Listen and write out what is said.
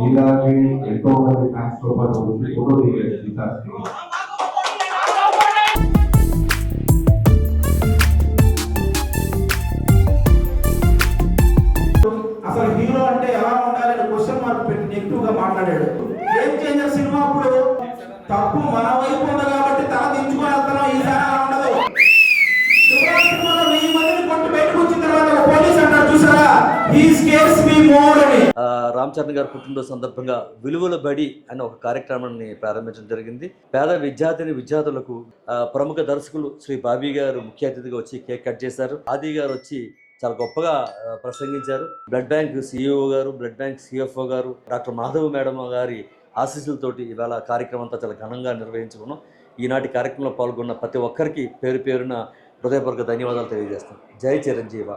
ఇలాగే ఎంతో మంది ఫ్యాన్స్ తో పాటు ఫోటో దిగారు గీతాకి. అసలు హీరో అంటే ఎలా ఉండాలని క్వశ్చన్ మార్క్ పెట్టి నెగిటివ్ గా మాట్లాడాడు. గేమ్ చేంజర్ సినిమా అప్పుడు తప్పు మన వైపు ఉంది కాబట్టి తల దించుకొని వెళ్తున్నాం. ఈసారి అలా ఉండదు. శివరాజ్ సినిమాలో 1000 మందిని కొట్టి బయటకు వచ్చిన తర్వాత ఒక పోలీస్ అంటారు చూసారా, హీ స్కేర్స్ మీ మోర్ అని. రామ్ చరణ్ గారి పుట్టినరోజు సందర్భంగా విలువల బడి అనే ఒక కార్యక్రమాన్ని ప్రారంభించడం జరిగింది. పేద విద్యార్థులకు ప్రముఖ దర్శకులు శ్రీ బాబీ గారు ముఖ్య అతిథిగా వచ్చి కేక్ కట్ చేశారు. ఆది గారు వచ్చి చాలా గొప్పగా ప్రసంగించారు. బ్లడ్ బ్యాంక్ సిఇఓ గారు, బ్లడ్ బ్యాంక్ సిఎఫ్ఓ గారు, డాక్టర్ మాధవ్ మేడం గారి ఆశీస్సులతోటి ఇవాళ కార్యక్రమం అంతా చాలా ఘనంగా నిర్వహించుకున్నాం. ఈనాటి కార్యక్రమంలో పాల్గొన్న ప్రతి ఒక్కరికి పేరు పేరున హృదయపూర్వక ధన్యవాదాలు తెలియజేస్తాం. జై చిరంజీవ.